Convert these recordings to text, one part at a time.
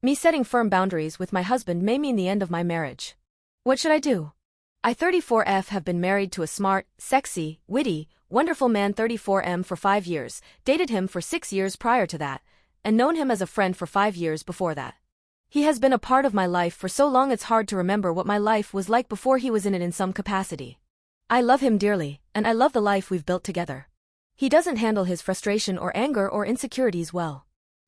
Me setting firm boundaries with my husband may mean the end of my marriage. What should I do? I 34F have been married to a smart, sexy, witty, wonderful man 34M for 5 years, dated him for 6 years prior to that, and known him as a friend for 5 years before that. He has been a part of my life for so long it's hard to remember what my life was like before he was in it in some capacity. I love him dearly, and I love the life we've built together. He doesn't handle his frustration or anger or insecurities well.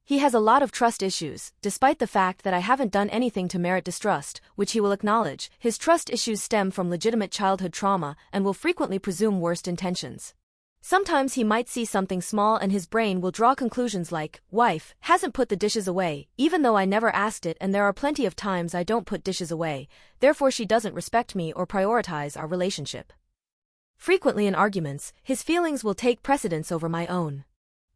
He has a lot of trust issues, despite the fact that I haven't done anything to merit distrust, which he will acknowledge. His trust issues stem from legitimate childhood trauma and will frequently presume worst intentions. Sometimes he might see something small and his brain will draw conclusions like, "Wife hasn't put the dishes away," even though I never asked it, and there are plenty of times I don't put dishes away, therefore she doesn't respect me or prioritize our relationship. Frequently in arguments, his feelings will take precedence over my own.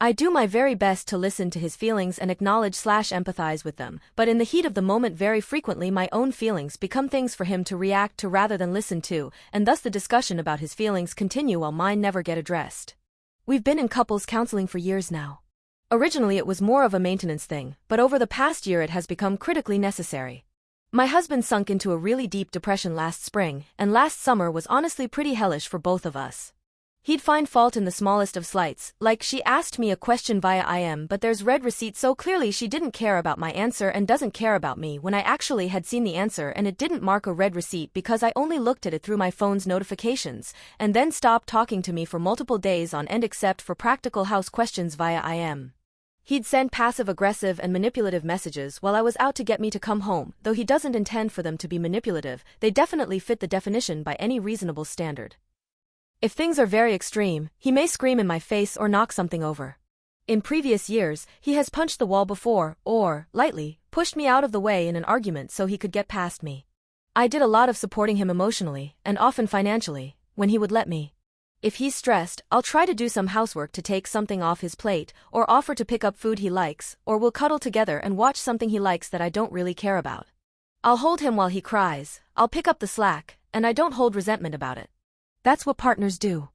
I do my very best to listen to his feelings and acknowledge/empathize with them, but in the heat of the moment very frequently my own feelings become things for him to react to rather than listen to, and thus the discussion about his feelings continue while mine never get addressed. We've been in couples counseling for years now. Originally it was more of a maintenance thing, but over the past year it has become critically necessary. My husband sunk into a really deep depression last spring, and last summer was honestly pretty hellish for both of us. He'd find fault in the smallest of slights, like she asked me a question via IM but there's read receipt so clearly she didn't care about my answer and doesn't care about me when I actually had seen the answer and it didn't mark a read receipt because I only looked at it through my phone's notifications, and then stopped talking to me for multiple days on end except for practical house questions via IM. He'd send passive-aggressive and manipulative messages while I was out to get me to come home, though he doesn't intend for them to be manipulative, they definitely fit the definition by any reasonable standard. If things are very extreme, he may scream in my face or knock something over. In previous years, he has punched the wall before, or, lightly, pushed me out of the way in an argument so he could get past me. I did a lot of supporting him emotionally, and often financially, when he would let me. If he's stressed, I'll try to do some housework to take something off his plate, or offer to pick up food he likes, or we'll cuddle together and watch something he likes that I don't really care about. I'll hold him while he cries, I'll pick up the slack, and I don't hold resentment about it. That's what partners do.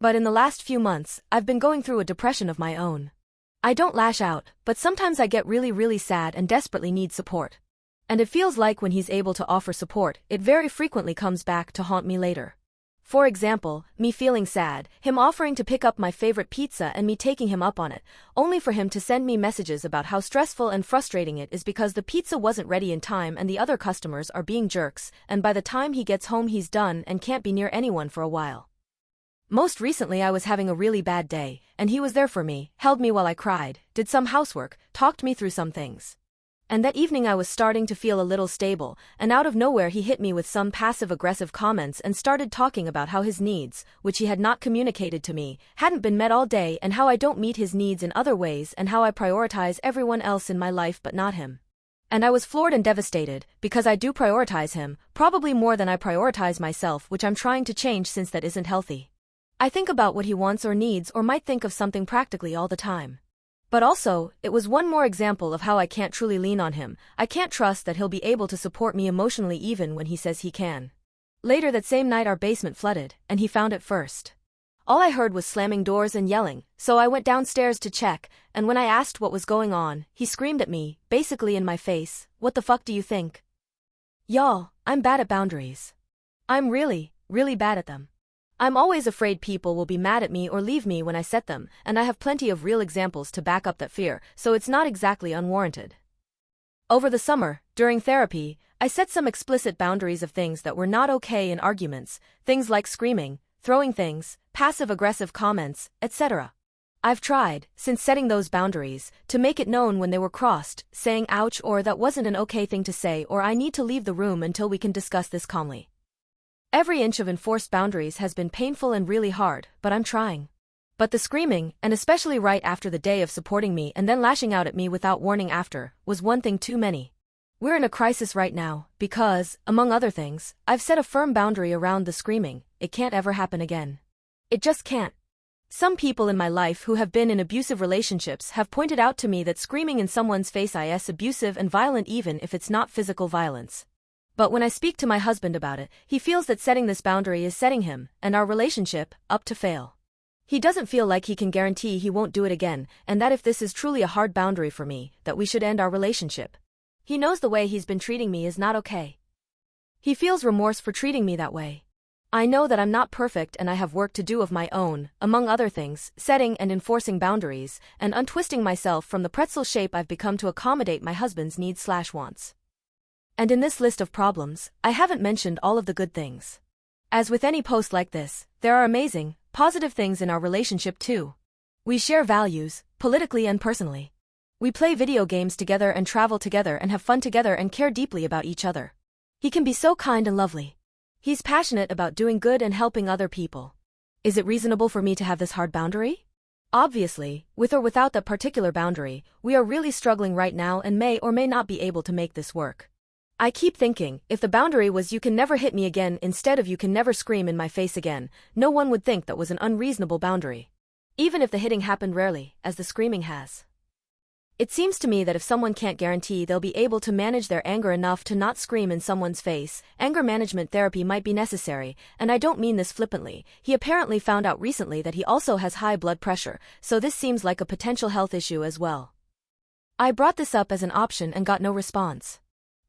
But in the last few months, I've been going through a depression of my own. I don't lash out, but sometimes I get really sad and desperately need support. And it feels like when he's able to offer support, it very frequently comes back to haunt me later. For example, me feeling sad, him offering to pick up my favorite pizza and me taking him up on it, only for him to send me messages about how stressful and frustrating it is because the pizza wasn't ready in time and the other customers are being jerks, and by the time he gets home he's done and can't be near anyone for a while. Most recently I was having a really bad day, and he was there for me, held me while I cried, did some housework, talked me through some things. And that evening I was starting to feel a little stable, and out of nowhere he hit me with some passive-aggressive comments and started talking about how his needs, which he had not communicated to me, hadn't been met all day, and how I don't meet his needs in other ways and how I prioritize everyone else in my life but not him. And I was floored and devastated, because I do prioritize him, probably more than I prioritize myself, which I'm trying to change since that isn't healthy. I think about what he wants or needs or might think of something practically all the time. But also, it was one more example of how I can't truly lean on him. I can't trust that he'll be able to support me emotionally even when he says he can. Later that same night our basement flooded, and he found it first. All I heard was slamming doors and yelling, so I went downstairs to check, and when I asked what was going on, he screamed at me, basically in my face, "What the fuck do you think?" Y'all, I'm bad at boundaries. I'm really bad at them. I'm always afraid people will be mad at me or leave me when I set them, and I have plenty of real examples to back up that fear, so it's not exactly unwarranted. Over the summer, during therapy, I set some explicit boundaries of things that were not okay in arguments, things like screaming, throwing things, passive-aggressive comments, etc. I've tried, since setting those boundaries, to make it known when they were crossed, saying ouch or that wasn't an okay thing to say or I need to leave the room until we can discuss this calmly. Every inch of enforced boundaries has been painful and really hard, but I'm trying. But the screaming, and especially right after the day of supporting me and then lashing out at me without warning after, was one thing too many. We're in a crisis right now, because, among other things, I've set a firm boundary around the screaming. It can't ever happen again. It just can't. Some people in my life who have been in abusive relationships have pointed out to me that screaming in someone's face is abusive and violent even if it's not physical violence. But when I speak to my husband about it, he feels that setting this boundary is setting him, and our relationship, up to fail. He doesn't feel like he can guarantee he won't do it again, and that if this is truly a hard boundary for me, that we should end our relationship. He knows the way he's been treating me is not okay. He feels remorse for treating me that way. I know that I'm not perfect and I have work to do of my own, among other things, setting and enforcing boundaries, and untwisting myself from the pretzel shape I've become to accommodate my husband's needs/wants. And in this list of problems, I haven't mentioned all of the good things. As with any post like this, there are amazing, positive things in our relationship too. We share values, politically and personally. We play video games together and travel together and have fun together and care deeply about each other. He can be so kind and lovely. He's passionate about doing good and helping other people. Is it reasonable for me to have this hard boundary? Obviously, with or without that particular boundary, we are really struggling right now and may or may not be able to make this work. I keep thinking, if the boundary was you can never hit me again instead of you can never scream in my face again, no one would think that was an unreasonable boundary. Even if the hitting happened rarely, as the screaming has. It seems to me that if someone can't guarantee they'll be able to manage their anger enough to not scream in someone's face, anger management therapy might be necessary, and I don't mean this flippantly. He apparently found out recently that he also has high blood pressure, so this seems like a potential health issue as well. I brought this up as an option and got no response.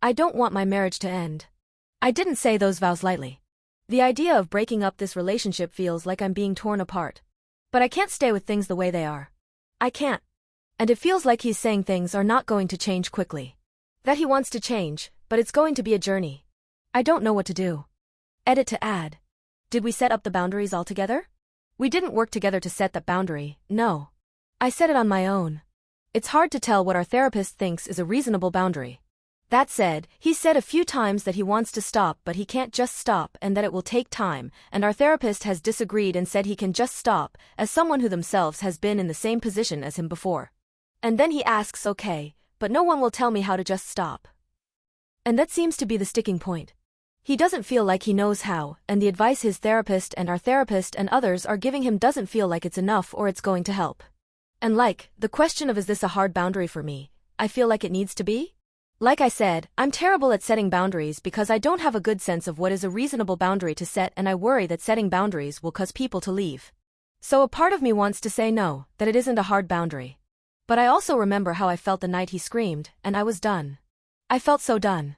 I don't want my marriage to end. I didn't say those vows lightly. The idea of breaking up this relationship feels like I'm being torn apart. But I can't stay with things the way they are. I can't. And it feels like he's saying things are not going to change quickly. That he wants to change, but it's going to be a journey. I don't know what to do. Edit to add. Did we set up the boundaries altogether? We didn't work together to set that boundary, no. I set it on my own. It's hard to tell what our therapist thinks is a reasonable boundary. That said, he said a few times that he wants to stop but he can't just stop and that it will take time, and our therapist has disagreed and said he can just stop, as someone who themselves has been in the same position as him before. And then he asks, okay, but no one will tell me how to just stop. And that seems to be the sticking point. He doesn't feel like he knows how, and the advice his therapist and our therapist and others are giving him doesn't feel like it's enough or it's going to help. And the question of is this a hard boundary for me, I feel like it needs to be? Like I said, I'm terrible at setting boundaries because I don't have a good sense of what is a reasonable boundary to set, and I worry that setting boundaries will cause people to leave. So a part of me wants to say no, that it isn't a hard boundary. But I also remember how I felt the night he screamed, and I was done. I felt so done.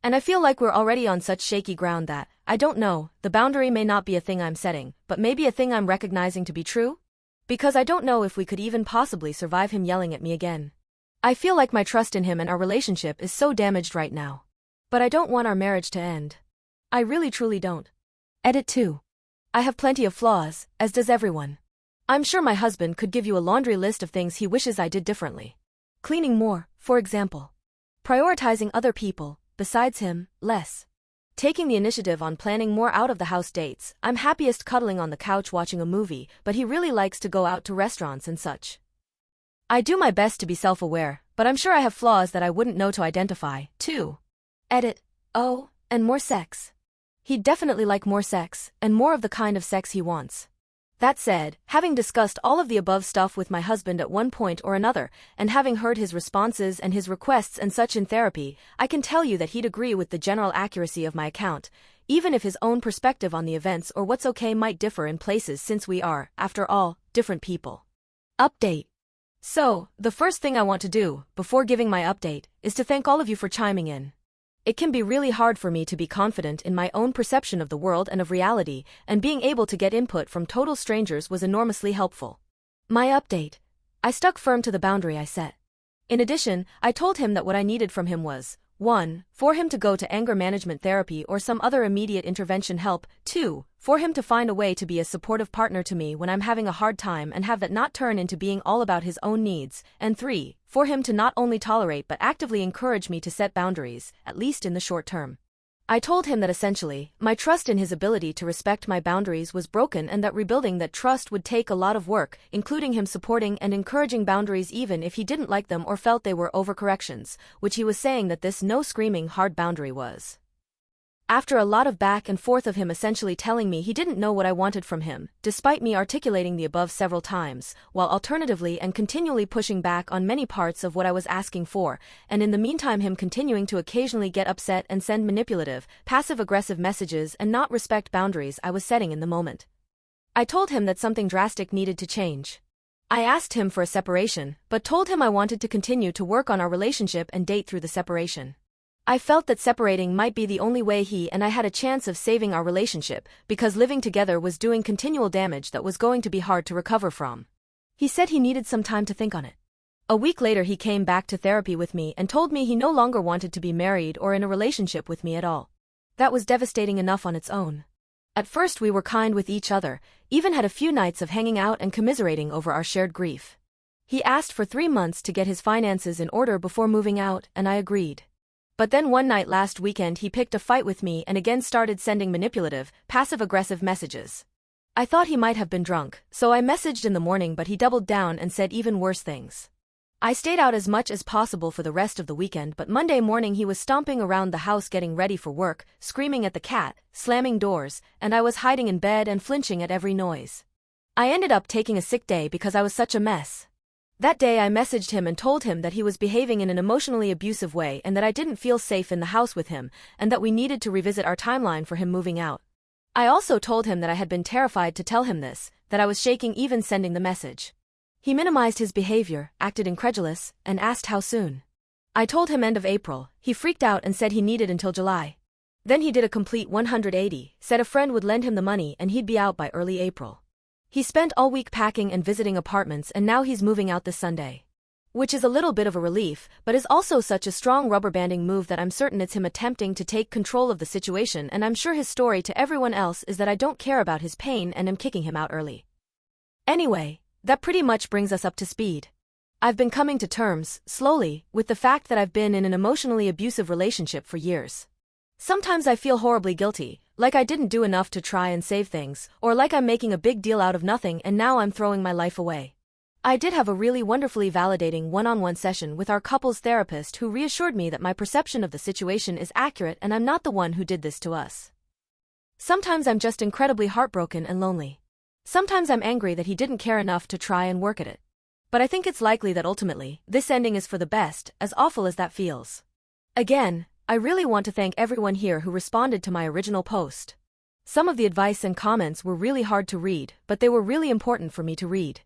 And I feel like we're already on such shaky ground that, I don't know, the boundary may not be a thing I'm setting, but maybe a thing I'm recognizing to be true? Because I don't know if we could even possibly survive him yelling at me again. I feel like my trust in him and our relationship is so damaged right now. But I don't want our marriage to end. I really truly don't. Edit 2. I have plenty of flaws, as does everyone. I'm sure my husband could give you a laundry list of things he wishes I did differently. Cleaning more, for example. Prioritizing other people, besides him, less. Taking the initiative on planning more out-of-the-house dates. I'm happiest cuddling on the couch watching a movie, but he really likes to go out to restaurants and such. I do my best to be self-aware, but I'm sure I have flaws that I wouldn't know to identify, too. Edit. Oh, and more sex. He'd definitely like more sex, and more of the kind of sex he wants. That said, having discussed all of the above stuff with my husband at one point or another, and having heard his responses and his requests and such in therapy, I can tell you that he'd agree with the general accuracy of my account, even if his own perspective on the events or what's okay might differ in places since we are, after all, different people. Update. So, the first thing I want to do, before giving my update, is to thank all of you for chiming in. It can be really hard for me to be confident in my own perception of the world and of reality, and being able to get input from total strangers was enormously helpful. My update. I stuck firm to the boundary I set. In addition, I told him that what I needed from him was, 1. For him to go to anger management therapy or some other immediate intervention help, 2. For him to find a way to be a supportive partner to me when I'm having a hard time and have that not turn into being all about his own needs, and 3. For him to not only tolerate but actively encourage me to set boundaries, at least in the short term. I told him that essentially, my trust in his ability to respect my boundaries was broken and that rebuilding that trust would take a lot of work, including him supporting and encouraging boundaries even if he didn't like them or felt they were overcorrections, which he was saying that this no screaming hard boundary was. After a lot of back and forth of him essentially telling me he didn't know what I wanted from him, despite me articulating the above several times, while alternatively and continually pushing back on many parts of what I was asking for, and in the meantime him continuing to occasionally get upset and send manipulative, passive-aggressive messages and not respect boundaries I was setting in the moment. I told him that something drastic needed to change. I asked him for a separation, but told him I wanted to continue to work on our relationship and date through the separation. I felt that separating might be the only way he and I had a chance of saving our relationship, because living together was doing continual damage that was going to be hard to recover from. He said he needed some time to think on it. A week later he came back to therapy with me and told me he no longer wanted to be married or in a relationship with me at all. That was devastating enough on its own. At first we were kind with each other, even had a few nights of hanging out and commiserating over our shared grief. He asked for 3 months to get his finances in order before moving out, and I agreed. But then one night last weekend he picked a fight with me and again started sending manipulative, passive-aggressive messages. I thought he might have been drunk, so I messaged in the morning, but he doubled down and said even worse things. I stayed out as much as possible for the rest of the weekend, but Monday morning he was stomping around the house getting ready for work, screaming at the cat, slamming doors, and I was hiding in bed and flinching at every noise. I ended up taking a sick day because I was such a mess. That day I messaged him and told him that he was behaving in an emotionally abusive way and that I didn't feel safe in the house with him, and that we needed to revisit our timeline for him moving out. I also told him that I had been terrified to tell him this, that I was shaking even sending the message. He minimized his behavior, acted incredulous, and asked how soon. I told him end of April. He freaked out and said he needed until July. Then he did a complete 180, said a friend would lend him the money and he'd be out by early April. He spent all week packing and visiting apartments, and now he's moving out this Sunday. Which is a little bit of a relief, but is also such a strong rubber banding move that I'm certain it's him attempting to take control of the situation, and I'm sure his story to everyone else is that I don't care about his pain and am kicking him out early. Anyway, that pretty much brings us up to speed. I've been coming to terms, slowly, with the fact that I've been in an emotionally abusive relationship for years. Sometimes I feel horribly guilty, like I didn't do enough to try and save things, or like I'm making a big deal out of nothing and now I'm throwing my life away. I did have a really wonderfully validating one-on-one session with our couples therapist who reassured me that my perception of the situation is accurate and I'm not the one who did this to us. Sometimes I'm just incredibly heartbroken and lonely. Sometimes I'm angry that he didn't care enough to try and work at it. But I think it's likely that ultimately, this ending is for the best, as awful as that feels. Again, I really want to thank everyone here who responded to my original post. Some of the advice and comments were really hard to read, but they were really important for me to read.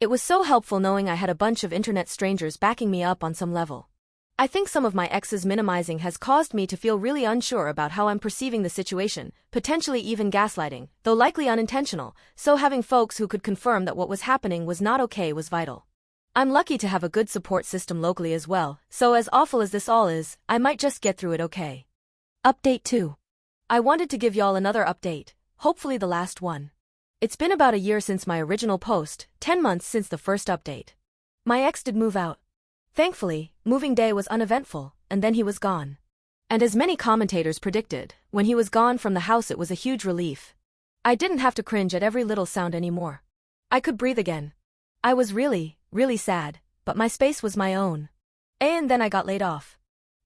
It was so helpful knowing I had a bunch of internet strangers backing me up on some level. I think some of my ex's minimizing has caused me to feel really unsure about how I'm perceiving the situation, potentially even gaslighting, though likely unintentional, so having folks who could confirm that what was happening was not okay was vital. I'm lucky to have a good support system locally as well, so as awful as this all is, I might just get through it okay. Update 2. I wanted to give y'all another update, hopefully the last one. It's been about a year since my original post, 10 months since the first update. My ex did move out. Thankfully, moving day was uneventful, and then he was gone. And as many commentators predicted, when he was gone from the house it was a huge relief. I didn't have to cringe at every little sound anymore. I could breathe again. I was really sad, but my space was my own. And then I got laid off.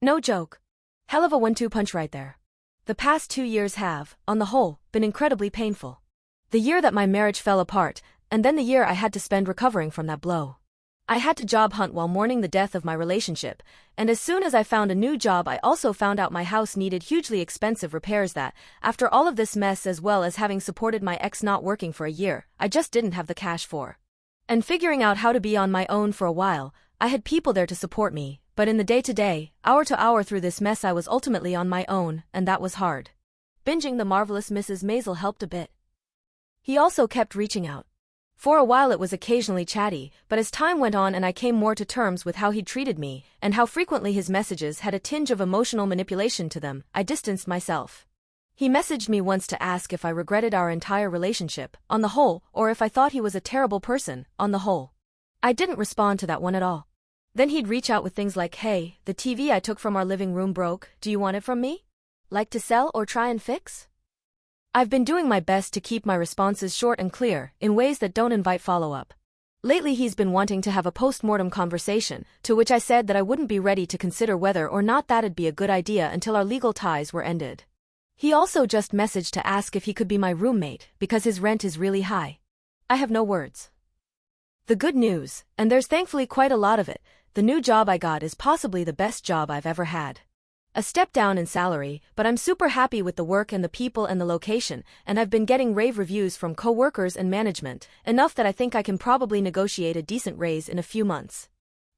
No joke. Hell of a 1-2 punch right there. The past 2 years have, on the whole, been incredibly painful. The year that my marriage fell apart, and then the year I had to spend recovering from that blow. I had to job hunt while mourning the death of my relationship, and as soon as I found a new job I also found out my house needed hugely expensive repairs that, after all of this mess as well as having supported my ex not working for a year, I just didn't have the cash for. And figuring out how to be on my own for a while, I had people there to support me, but in the day-to-day, hour-to-hour through this mess I was ultimately on my own, and that was hard. Binging The Marvelous Mrs. Maisel helped a bit. He also kept reaching out. For a while it was occasionally chatty, but as time went on and I came more to terms with how he treated me, and how frequently his messages had a tinge of emotional manipulation to them, I distanced myself. He messaged me once to ask if I regretted our entire relationship, on the whole, or if I thought he was a terrible person, on the whole. I didn't respond to that one at all. Then he'd reach out with things like, "Hey, the TV I took from our living room broke, do you want it from me? Like to sell or try and fix?" I've been doing my best to keep my responses short and clear, in ways that don't invite follow-up. Lately he's been wanting to have a post-mortem conversation, to which I said that I wouldn't be ready to consider whether or not that'd be a good idea until our legal ties were ended. He also just messaged to ask if he could be my roommate, because his rent is really high. I have no words. The good news, and there's thankfully quite a lot of it, the new job I got is possibly the best job I've ever had. A step down in salary, but I'm super happy with the work and the people and the location, and I've been getting rave reviews from co-workers and management, enough that I think I can probably negotiate a decent raise in a few months.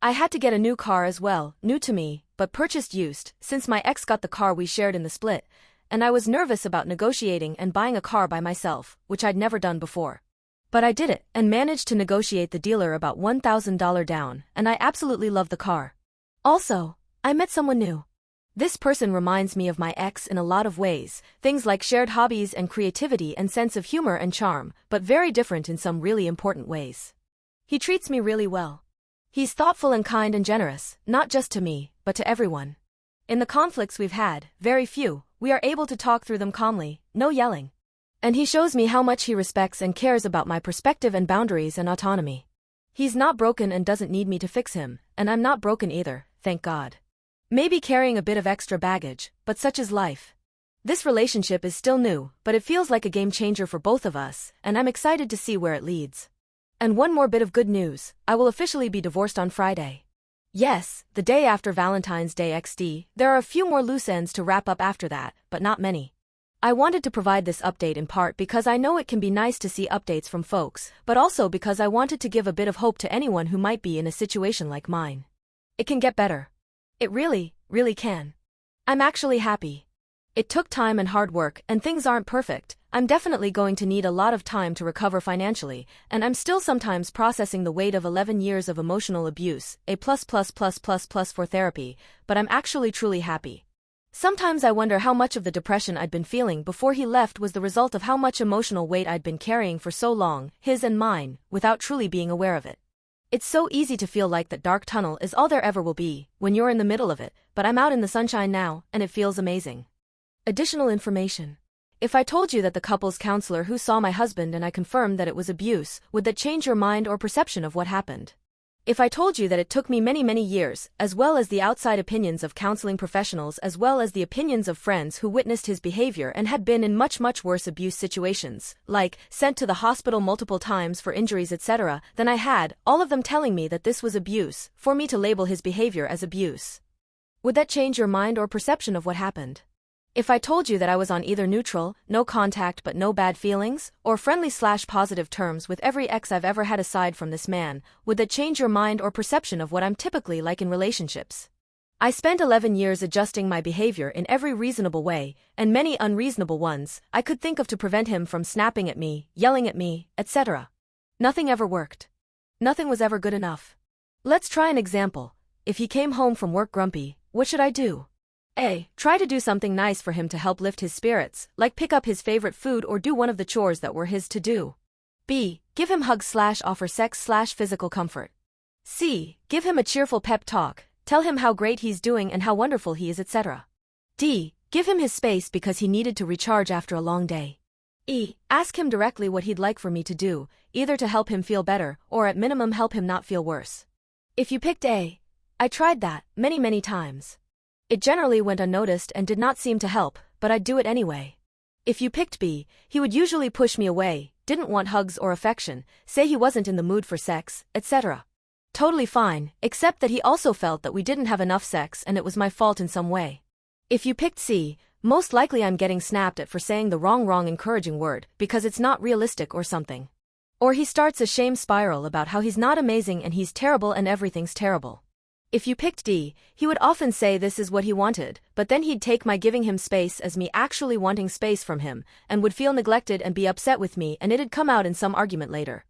I had to get a new car as well, new to me, but purchased used, since my ex got the car we shared in the split, and I was nervous about negotiating and buying a car by myself, which I'd never done before. But I did it, and managed to negotiate the dealer about $1,000 down, and I absolutely love the car. Also, I met someone new. This person reminds me of my ex in a lot of ways, things like shared hobbies and creativity and sense of humor and charm, but very different in some really important ways. He treats me really well. He's thoughtful and kind and generous, not just to me, but to everyone. In the conflicts we've had, very few, we are able to talk through them calmly, no yelling. And he shows me how much he respects and cares about my perspective and boundaries and autonomy. He's not broken and doesn't need me to fix him, and I'm not broken either, thank God. Maybe carrying a bit of extra baggage, but such is life. This relationship is still new, but it feels like a game changer for both of us, and I'm excited to see where it leads. And one more bit of good news, I will officially be divorced on Friday. Yes, the day after Valentine's Day XD, there are a few more loose ends to wrap up after that, but not many. I wanted to provide this update in part because I know it can be nice to see updates from folks, but also because I wanted to give a bit of hope to anyone who might be in a situation like mine. It can get better. It really, really can. I'm actually happy. It took time and hard work, and things aren't perfect. I'm definitely going to need a lot of time to recover financially, and I'm still sometimes processing the weight of 11 years of emotional abuse, for therapy, but I'm actually truly happy. Sometimes I wonder how much of the depression I'd been feeling before he left was the result of how much emotional weight I'd been carrying for so long, his and mine, without truly being aware of it. It's so easy to feel like that dark tunnel is all there ever will be, when you're in the middle of it, but I'm out in the sunshine now, and it feels amazing. Additional information. If I told you that the couple's counselor who saw my husband and I confirmed that it was abuse, would that change your mind or perception of what happened? If I told you that it took me many years, as well as the outside opinions of counseling professionals as well as the opinions of friends who witnessed his behavior and had been in much worse abuse situations, like, sent to the hospital multiple times for injuries etc., than I had, all of them telling me that this was abuse, for me to label his behavior as abuse. Would that change your mind or perception of what happened? If I told you that I was on either neutral, no contact but no bad feelings, or friendly/positive terms with every ex I've ever had aside from this man, would that change your mind or perception of what I'm typically like in relationships? I spent 11 years adjusting my behavior in every reasonable way, and many unreasonable ones, I could think of to prevent him from snapping at me, yelling at me, etc. Nothing ever worked. Nothing was ever good enough. Let's try an example. If he came home from work grumpy, what should I do? A. Try to do something nice for him to help lift his spirits, like pick up his favorite food or do one of the chores that were his to do. B. Give him hugs/offer sex/physical comfort. C. Give him a cheerful pep talk, tell him how great he's doing and how wonderful he is etc. D. Give him his space because he needed to recharge after a long day. E. Ask him directly what he'd like for me to do, either to help him feel better or at minimum help him not feel worse. If you picked A, I tried that many times. It generally went unnoticed and did not seem to help, but I'd do it anyway. If you picked B, he would usually push me away, didn't want hugs or affection, say he wasn't in the mood for sex, etc. Totally fine, except that he also felt that we didn't have enough sex and it was my fault in some way. If you picked C, most likely I'm getting snapped at for saying the wrong encouraging word because it's not realistic or something. Or he starts a shame spiral about how he's not amazing and he's terrible and everything's terrible. If you picked D, he would often say this is what he wanted, but then he'd take my giving him space as me actually wanting space from him, and would feel neglected and be upset with me and it'd come out in some argument later.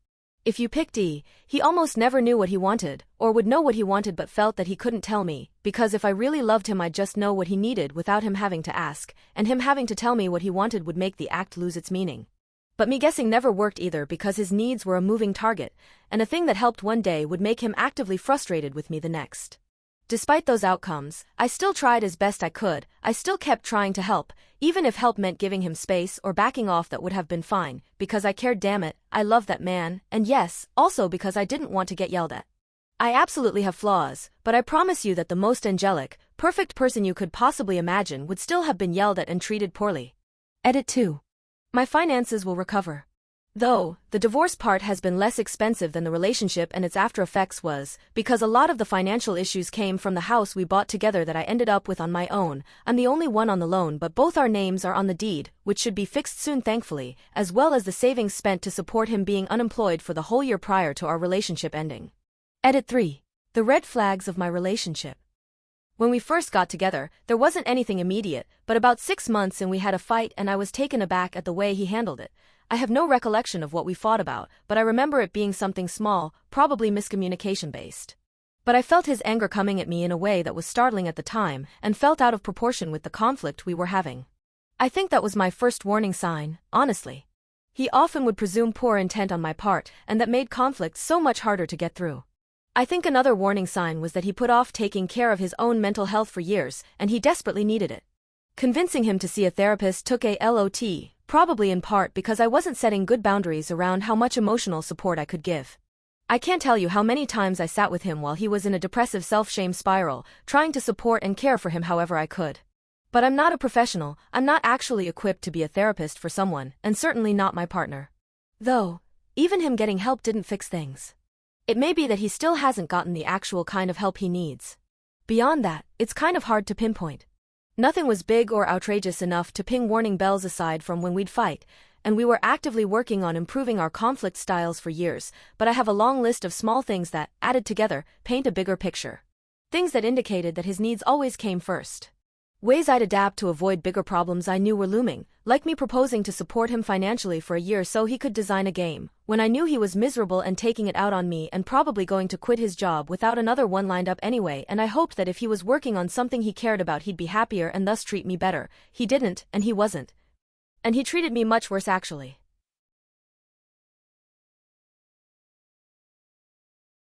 If you picked D, he almost never knew what he wanted, or would know what he wanted but felt that he couldn't tell me, because if I really loved him I'd just know what he needed without him having to ask, and him having to tell me what he wanted would make the act lose its meaning. But me guessing never worked either because his needs were a moving target, and a thing that helped one day would make him actively frustrated with me the next. Despite those outcomes, I still tried as best I could, I still kept trying to help, even if help meant giving him space or backing off that would have been fine, because I cared damn it, I loved that man, and yes, also because I didn't want to get yelled at. I absolutely have flaws, but I promise you that the most angelic, perfect person you could possibly imagine would still have been yelled at and treated poorly. Edit 2. My finances will recover. Though, the divorce part has been less expensive than the relationship and its after effects was, because a lot of the financial issues came from the house we bought together that I ended up with on my own. I'm the only one on the loan, but both our names are on the deed, which should be fixed soon thankfully, as well as the savings spent to support him being unemployed for the whole year prior to our relationship ending. Edit 3. The red flags of my relationship. When we first got together, there wasn't anything immediate, but about 6 months and we had a fight and I was taken aback at the way he handled it. I have no recollection of what we fought about, but I remember it being something small, probably miscommunication-based. But I felt his anger coming at me in a way that was startling at the time and felt out of proportion with the conflict we were having. I think that was my first warning sign, honestly. He often would presume poor intent on my part, and that made conflict so much harder to get through. I think another warning sign was that he put off taking care of his own mental health for years, and he desperately needed it. Convincing him to see a therapist took a lot, probably in part because I wasn't setting good boundaries around how much emotional support I could give. I can't tell you how many times I sat with him while he was in a depressive self-shame spiral, trying to support and care for him however I could. But I'm not a professional, I'm not actually equipped to be a therapist for someone, and certainly not my partner. Though, even him getting help didn't fix things. It may be that he still hasn't gotten the actual kind of help he needs. Beyond that, it's kind of hard to pinpoint. Nothing was big or outrageous enough to ping warning bells aside from when we'd fight, and we were actively working on improving our conflict styles for years, but I have a long list of small things that, added together, paint a bigger picture. Things that indicated that his needs always came first. Ways I'd adapt to avoid bigger problems I knew were looming, like me proposing to support him financially for a year so he could design a game, when I knew he was miserable and taking it out on me and probably going to quit his job without another one lined up anyway, and I hoped that if he was working on something he cared about he'd be happier and thus treat me better. He didn't, and he wasn't. And he treated me much worse actually.